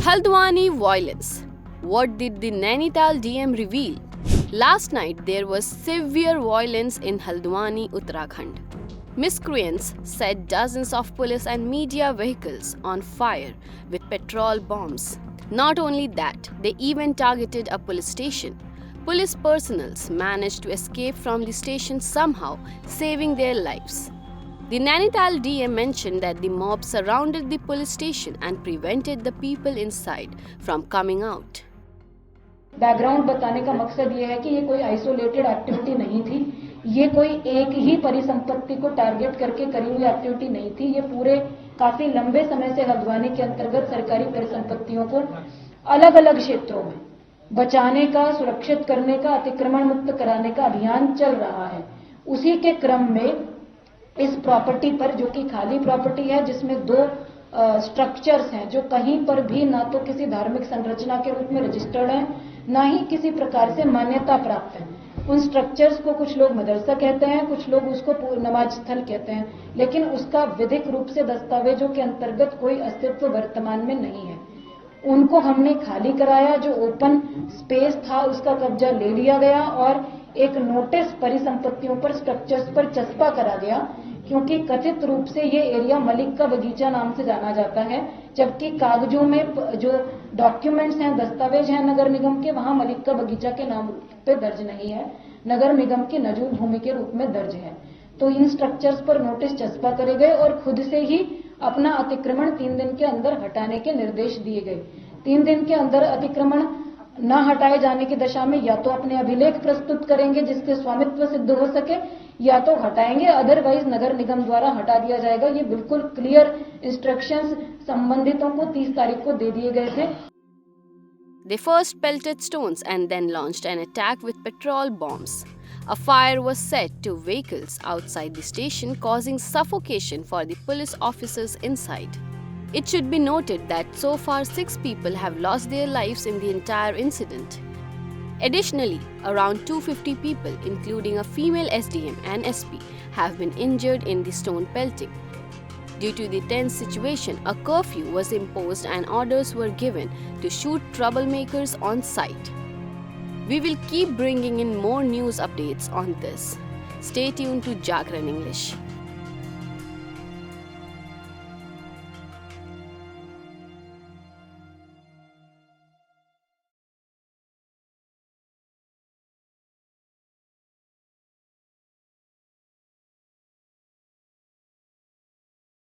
Haldwani violence. What did the Nainital DM reveal? Last night there was severe violence in Haldwani, Uttarakhand. Miscreants set dozens of police and media vehicles on fire with petrol bombs. Not only that, they even targeted a police station. Police personnel managed to escape from the station somehow, saving their lives. The Nainital DM mentioned that the mob surrounded the police station and prevented the people inside from coming out. Background बताने का मकसद ये है कि ये कोई isolated activity नहीं थी, ये कोई एक ही परिसंपत्ति को टारगेट करके करी हुई एक्टिविटी नहीं थी। ये पूरे काफी लंबे समय से हल्द्वानी के अंतर्गत सरकारी परिसंपत्तियों को अलग अलग क्षेत्रों में बचाने का, सुरक्षित करने का, अतिक्रमण मुक्त कराने का अभियान चल रहा है। उसी के क्रम में इस प्रॉपर्टी पर, जो कि खाली प्रॉपर्टी है, जिसमें दो स्ट्रक्चर्स हैं जो कहीं पर भी ना तो किसी धार्मिक संरचना के रूप में रजिस्टर्ड हैं, ना ही किसी प्रकार से मान्यता प्राप्त है। उन स्ट्रक्चर्स को कुछ लोग मदरसा कहते हैं, कुछ लोग उसको नमाज स्थल कहते हैं, लेकिन उसका विधिक रूप से दस्तावेजों के अंतर्गत कोई अस्तित्व वर्तमान में नहीं है। उनको हमने खाली कराया, जो ओपन स्पेस था उसका कब्जा ले लिया गया और एक नोटिस परिसंपत्तियों पर, स्ट्रक्चर्स पर चस्पा करा गया, क्योंकि कथित रूप से ये एरिया मलिक का बगीचा नाम से जाना जाता है, जबकि कागजों में जो डॉक्यूमेंट्स हैं, दस्तावेज हैं नगर निगम के, वहां मलिक का बगीचा के नाम पे दर्ज नहीं है, नगर निगम की नजूल भूमि के रूप में दर्ज है। तो इन स्ट्रक्चर्स पर नोटिस चस्पा करे गए और खुद से ही अपना अतिक्रमण 3 दिन के अंदर हटाने के निर्देश दिए गए। 3 दिन के अंदर अतिक्रमण न हटाए जाने की दशा में या तो अपने अभिलेख प्रस्तुत करेंगे जिससे स्वामित्व सिद्ध हो सके, या तो हटाएंगे, अदरवाइज नगर निगम द्वारा हटा दिया जाएगा। ये बिल्कुल क्लियर इंस्ट्रक्शंस संबंधितों को 30 तारीख को दे दिए गए थे। They first pelted stones and then launched an attack with petrol bombs. A fire was set to vehicles outside the station, causing suffocation for the police officers inside. It should be noted that so far 6 people have lost their lives in the entire incident. Additionally, around 250 people, including a female SDM and SP, have been injured in the stone pelting. Due to the tense situation, a curfew was imposed and orders were given to shoot troublemakers on sight. We will keep bringing in more news updates on this. Stay tuned to Jagran English.